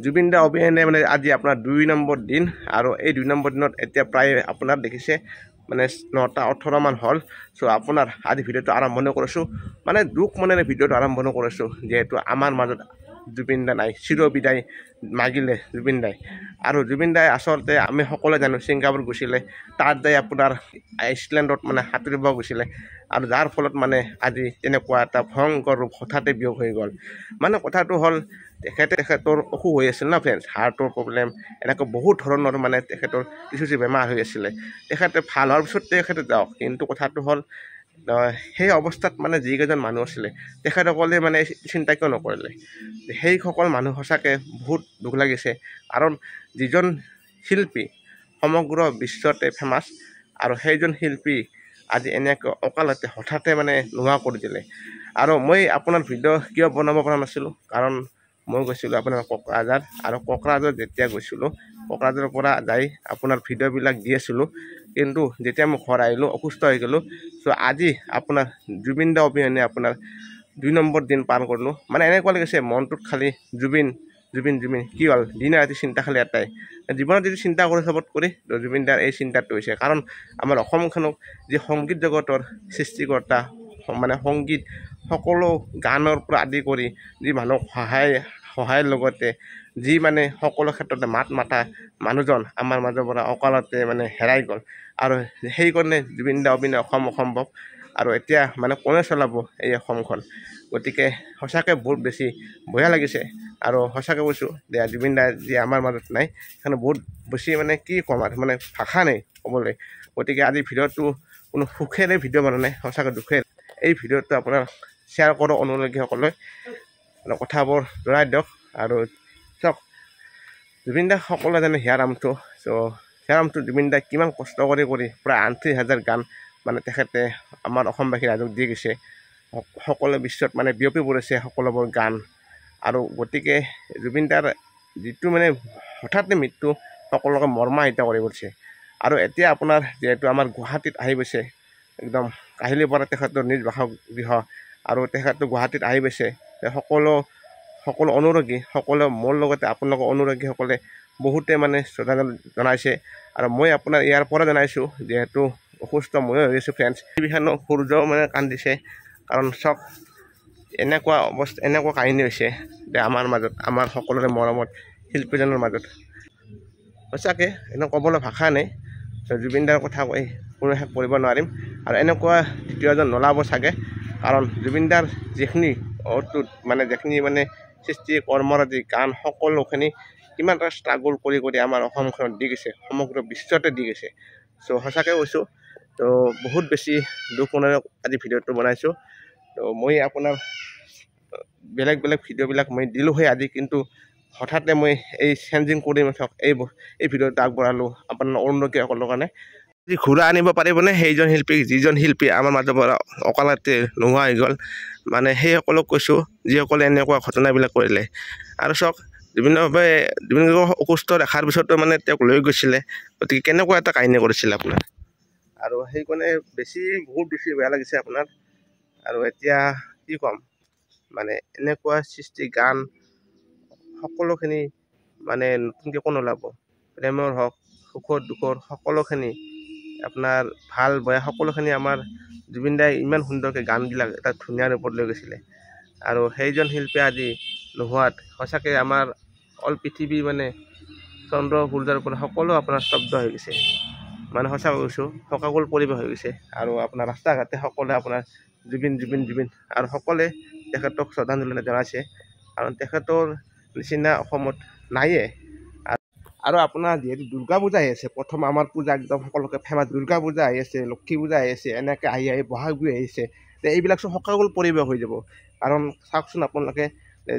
জুবিন দা অভিনয় মানে আজি আপোনাৰ 2 নম্বৰ দিন আৰু এই 2 নম্বৰ দিনত এতিয়া প্ৰায় আপোনাৰ দেখিছে মানে 9:18 মান হ'ল সো আপোনাৰ আজি ভিডিঅ'টো আৰম্ভণি কৰিছোঁ মানে দুখ মনেৰে ভিডিঅ'টো আৰম্ভণি কৰিছোঁ যেহেতু আমাৰ মাজত জুবিন দা নাই চিৰ বিদায় মাগিলে জুবিন দাই আৰু জুবিন দাই আচলতে আমি সকলোৱে জানো ছিংগাপুৰ গৈছিলে তাত যাই আপোনাৰ আইচলেণ্ডত মানে সাঁতুৰিব গৈছিলে আৰু যাৰ ফলত মানে আজি তেনেকুৱা এটা ভয়ংকৰ ৰূপ হঠাতে বিয়োগ হৈ গ'ল মানে কথাটো হ'ল তেখেতৰ অসুখ হৈ আছিল না ফ্ৰেণ্ডছ হাৰ্টৰ প্ৰব্লেম এনেকৈ বহুত ধৰণৰ মানে তেখেতৰ কিছু বেমাৰ হৈ আছিলে তেখেতে ভাল হোৱাৰ পিছত তেখেতে যাওক কিন্তু কথাটো হ'ল সেই অৱস্থাত মানে যিকেইজন মানুহ আছিলে তেখেতসকলে মানে চিন্তা কিয় নকৰিলে সেইসকল মানুহ সঁচাকৈ বহুত দুখ লাগিছে কাৰণ যিজন শিল্পী সমগ্ৰ বিশ্বতে ফেমাছ আৰু সেইজন শিল্পী আজি এনেকৈ অকালতে হঠাতে মানে নোহোৱা কৰি দিলে আৰু মই আপোনাৰ ভিডিঅ' কিয় বনাব পৰা নাছিলোঁ কাৰণ মই গৈছিলোঁ আপোনাৰ কোকৰাঝাৰ আৰু কোকৰাঝাৰ যেতিয়া গৈছিলোঁ কোকৰাঝাৰৰ পৰা যাই আপোনাৰ ভিডিঅ'বিলাক দি আছিলোঁ কিন্তু যেতিয়া মই ঘৰ আহিলোঁ অসুস্থ হৈ গ'লোঁ চ' আজি আপোনাৰ জুবিন দা অভিনয় আপোনাৰ 2 নম্বৰ দিন পাৰ কৰিলোঁ মানে এনেকুৱা লাগিছে মনটোত খালি জুবিন জুবিন জুবিন কি হ'ল দিনে ৰাতি চিন্তা খালি এটাই জীৱনত যদি চিন্তা কৰি চবত কৰি জুবিন দাৰ এই চিন্তাটো হৈছে কাৰণ আমাৰ অসমখনক যি সংগীত জগতৰ সৃষ্টিকৰ্তা মানে সংগীত সকলো গানৰ পৰা আদি কৰি যি মানুহক সহায়ৰ লগতে যি মানে সকলো ক্ষেত্ৰতে মাত মাতা মানুহজন আমাৰ মাজৰ পৰা অকালতে মানে হেৰাই গ'ল আৰু সেইকাৰণে জুবিন দা অভিনয় অসম্ভৱ আৰু এতিয়া মানে কোনে চলাব এই অসমখন গতিকে সঁচাকৈ বহুত বেছি বেয়া লাগিছে আৰু সঁচাকৈ কৈছোঁ যে জুবিন দা যি আমাৰ মাজত নাই সেইকাৰণে বহুত বেছি মানে কি ক'ম আৰু মানে ভাষা নাই ক'বলৈ গতিকে আজি ভিডিঅ'টো কোনো সুখেৰে ভিডিঅ' বনোৱা নাই সঁচাকৈ দুখেৰে এই ভিডিঅ'টো আপোনাৰ শ্বেয়াৰ কৰোঁ অনুৰাগীসকলে কথাবোৰ জনাই দিয়ক আৰু চাওক জুবিন দা সকলোৱে জানে হিয়াৰামটো চ' হিয়াৰামটো জুবিন দাই কিমান কষ্ট কৰি প্ৰায় 38,000 গান মানে তেখেতে আমাৰ অসমবাসী ৰাইজক দি গৈছে সকলো বিশ্বত মানে বিয়পি পৰিছে সকলোবোৰ গান আৰু গতিকে জুবিন দাৰ যিটো মানে হঠাতে মৃত্যু সকলোকে মৰ্মাহত কৰি পৰিছে আৰু এতিয়া আপোনাৰ যিহেতু আমাৰ গুৱাহাটীত আহি গৈছে একদম কাহিলীৰ পৰা তেখেতৰ নিজ বাসগৃহ আৰু তেখেতটো গুৱাহাটীত আহি গৈছে সকলো অনুৰাগী সকলো মোৰ লগতে আপোনালোকৰ অনুৰাগীসকলে বহুতে মানে শ্ৰদ্ধা জনাইছে আৰু মই আপোনাৰ ইয়াৰ পৰা জনাইছোঁ যিহেতু অসুস্থ ময়ো হৈ আছোঁ ফ্ৰেণ্ডছ টিভিখনো সূৰ্যও মানে কান্দিছে কাৰণ চাওক এনেকুৱা কাহিনী হৈছে যে আমাৰ মাজত আমাৰ সকলোৰে মৰমত শিল্পীজনৰ মাজত সঁচাকৈ এনেকুৱা ক'বলৈ ভাষা নাই জুবিন দাৰ কথা কৈ কোনো শেষ কৰিব নোৱাৰিম আৰু এনেকুৱা দ্বিতীয়জন নোলাব চাগে কাৰণ জুবিন দাৰ যিখিনি মানে যিখিনি মানে সৃষ্টি কৰ্মৰাজি গান সকলোখিনি কিমান এটা ষ্ট্ৰাগল কৰি আমাৰ অসমখনত দি গৈছে সমগ্ৰ বিশ্বতে দি গৈছে চ' সঁচাকৈ কৈছোঁ তো বহুত বেছি দুখ মনেৰে আজি ভিডিঅ'টো বনাইছোঁ তো মই আপোনাৰ বেলেগ ভিডিঅ'বিলাক মই দিলোঁ হয় আজি কিন্তু হঠাতে মই এই চেঞ্জিং কৰি নথক এই ভিডিঅ'টো আগবঢ়ালোঁ আপোনাৰ অনুৰাগীসকলৰ কাৰণে যি ঘূৰা আনিব পাৰিবনে সেইজন শিল্পী যিজন শিল্পী আমাৰ মাজৰ পৰা অকালতে নোহোৱা হৈ গ'ল মানে সেইসকলক কৈছোঁ যিসকলে এনেকুৱা ঘটনাবিলাক কৰিলে আৰু চাওক জুবিন অসুস্থ দেখাৰ পিছতো মানে তেওঁক লৈ গৈছিলে গতিকে কেনেকুৱা এটা কাহিনী কৰিছিলে আপোনাৰ আৰু সেইকাৰণে বহুত বেছি বেয়া লাগিছে আপোনাৰ আৰু এতিয়া কি ক'ম মানে এনেকুৱা সৃষ্টি গান সকলোখিনি মানে নতুনকৈ কোন ওলাব প্ৰেমৰ হওক সুখৰ দুখৰ সকলোখিনি আপোনাৰ ভাল বেয়া সকলোখিনি আমাৰ জুবিন দাই ইমান সুন্দৰকৈ গানবিলাক এটা ধুনীয়া ৰূপত লৈ গৈছিলে আৰু সেইজন শিল্পী আজি নোহোৱাত সঁচাকৈ আমাৰ অল পৃথিৱী মানে চন্দ্ৰ সূৰ্যৰ পৰা সকলো আপোনাৰ স্তব্ধ হৈ গৈছে মানে সঁচাকৈ কৈছোঁ শোকাকুল পৰিৱেশ হৈ গৈছে আৰু আপোনাৰ ৰাস্তা ঘাটে সকলোৱে আপোনাৰ জুবিন আৰু সকলোৱে তেখেতক শ্ৰদ্ধাঞ্জলি জনাইছে কাৰণ তেখেতৰ নিচিনা অসমত নায়ে আৰু আপোনাৰ যিহেতু দুৰ্গা পূজা আহি আছে প্ৰথম আমাৰ পূজা একদম সকলোকে ফেমাছ দুৰ্গা পূজা আহি আছে লক্ষী পূজা আহি আছে এনেকৈ আহি বহাগ বিহু আহিছে তো এইবিলাক চব শোকাকুল পৰিৱেশ হৈ যাব কাৰণ চাওকচোন আপোনালোকে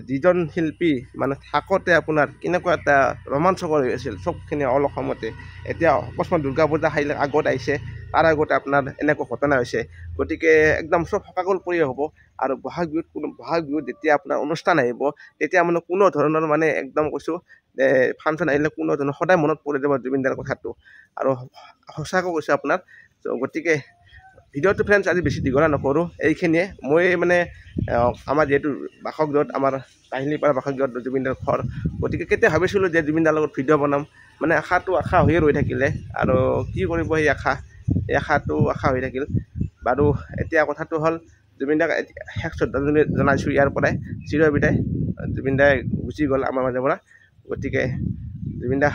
যিজন শিল্পী মানে থাকোঁতে আপোনাৰ কেনেকুৱা এটা ৰোমাঞ্চকৰ হৈ আছিল চবখিনি অল অসমতে এতিয়া অকস্মাত দুৰ্গা পূজা আহিলে আগত আহিছে তাৰ আগতে আপোনাৰ এনেকুৱা ঘটনা হৈছে গতিকে একদম চব শোকাকুল পৰিৱেশ হ'ব আৰু বহাগ বিহুত যেতিয়া আপোনাৰ অনুষ্ঠান আহিব তেতিয়া মানে কোনো ধৰণৰ মানে একদম কৈছোঁ ফাংচন আহিলে কোনো ধৰণৰ সদায় মনত পৰি যাব জুবিন দাৰ কথাটো আৰু সঁচাকৈ কৈছোঁ আপোনাৰ গতিকে ভিডিঅ'টো ফ্ৰেণ্ডছ আজি বেছি দীঘলীয়া নকৰোঁ, এইখিনিয়ে। মই মানে আমাৰ যিহেতু বাসগৃহত আমাৰ কাহিলীপাৰা বাসগৃহত জুবিনদাৰ ঘৰ, গতিকে কেতিয়া ভাবিছিলোঁ যে জুবিনদাৰ লগত ভিডিঅ' বনাম, মানে আশাটো আশা হৈয়ে ৰৈ থাকিলে, আৰু কি কৰিব এই আশাটো আশা হৈ থাকিল। বাৰু এতিয়া কথাটো হ'ল জুবিনদাক শেষ শ্ৰদ্ধাঞ্জলি জনাইছোঁ ইয়াৰ পৰাই চিৰ বিদায়। জুবিনদাই গুচি গ'ল আমাৰ মাজৰ পৰা, গতিকে জুবিনদা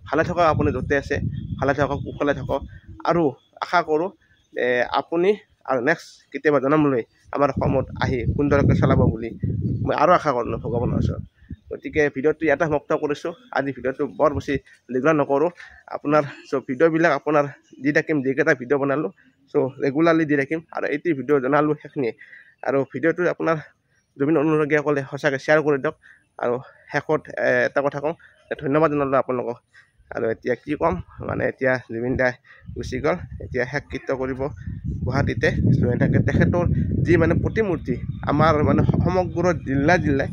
ভালে থাকক, আপুনি য'তে আছে ভালে থাকক, কুশলে থাকক, আৰু আশা কৰোঁ আপুনি আৰু নেক্সট কেতিয়াবা জন্ম লৈ আমাৰ অসমত আহি সুন্দৰকৈ চলাব বুলি মই আৰু আশা কৰিলোঁ ভগৱানৰ ওচৰত। গতিকে ভিডিঅ'টো ইয়াতে সমাপ্ত কৰিছোঁ। আজি ভিডিঅ'টো বৰ বেছি দীঘলীয়া নকৰোঁ, আপোনাৰ ভিডিঅ'বিলাক আপোনাৰ দি থাকিম, যিকেইটা ভিডিঅ' বনালোঁ ৰেগুলাৰলি দি থাকিম, আৰু এইটো ভিডিঅ' জনালোঁ সেইখিনিয়ে। আৰু ভিডিঅ'টো আপোনাৰ জুবিন অনুৰাগীসকলে সঁচাকৈ শ্বেয়াৰ কৰি দিয়ক। আৰু শেষত এটা কথা কওঁ, ধন্যবাদ জনালোঁ আপোনালোকক। আৰু এতিয়া কি ক'ম, মানে এতিয়া জুবিন দাই গুচি গ'ল, এতিয়া শেষকৃত্য কৰিব গুৱাহাটীতে। তেখেতৰ যি মানে প্ৰতিমূৰ্তি আমাৰ মানে সমগ্ৰ জিলাই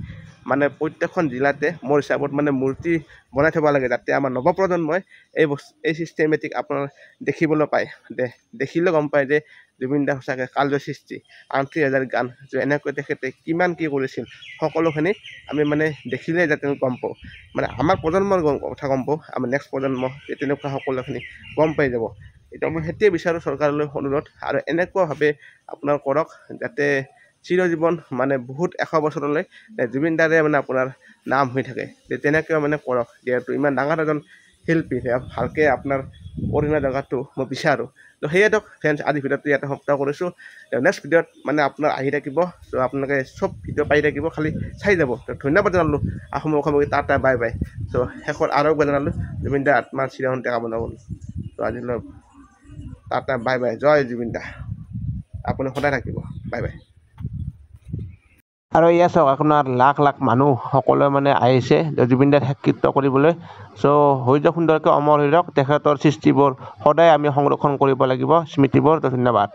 মানে প্ৰত্যেকখন জিলাতে মোৰ হিচাপত মানে মূৰ্তি বনাই থ'ব লাগে, যাতে আমাৰ নৱপ্ৰজন্মই এই চিষ্টেমেটিক আপোনাৰ দেখিবলৈ পায়, দেখিলে গম পায় যে জুবিন দা সঁচাকৈ কালজয়ী সৃষ্টি। 38,000 গান এনেকৈ তেখেতে কিমান কি কৰিছিল, সকলোখিনি আমি মানে দেখিলে যাতে গম পাওঁ, মানে আমাৰ প্ৰজন্মৰ কথা গম পাওঁ, আমাৰ নেক্সট প্ৰজন্ম তেনেকুৱা সকলোখিনি গম পাই যাব। এতিয়া মই সেইটোৱে বিচাৰোঁ চৰকাৰলৈ অনুৰোধ, আৰু এনেকুৱাভাৱে আপোনাৰ কৰক যাতে চিৰজীৱন মানে বহুত 100 বছৰলৈ জুবিন দাৰে মানে আপোনাৰ নাম হৈ থাকে, তেনেকৈ মানে কৰক। যিহেতু ইমান ডাঙৰ এজন শিল্পী, ভালকৈ আপোনাৰ অৰিজিনেল জেগাটো মই বিচাৰোঁ। তো সেয়ে দিয়ক ফ্ৰেণ্ডছ, আজি ভিডিঅ'টো ইয়াতে সমাপ্ত কৰিছোঁ। নেক্সট ভিডিঅ'ত মানে আপোনাৰ আহি থাকিব, তো আপোনালোকে চব ভিডিঅ' পাই থাকিব, খালি চাই যাব। তো ধন্যবাদ জনালোঁ, অসমীয়া টাটা বাই বাই। তো শেষত আৰু একবাৰ জনালোঁ জুবিন দাৰ আত্মাৰ চিৰশান্তি কামনা কৰিলোঁ। তো আজিলৈ টাটা বাই বাই, জয় জুবিন দা, আপুনি সদায় থাকিব, বাই বাই। আৰু এয়া চাওক, আপোনাৰ লাখ লাখ মানুহ সকলোৱে মানে আহিছে জুবিন দাৰ শেষকৃত্য কৰিবলৈ। হৈ যাওক সুন্দৰকৈ, অমৰ হৈ যাওক তেখেতৰ সৃষ্টিবোৰ, সদায় আমি সংৰক্ষণ কৰিব লাগিব স্মৃতিবোৰ। ধন্যবাদ।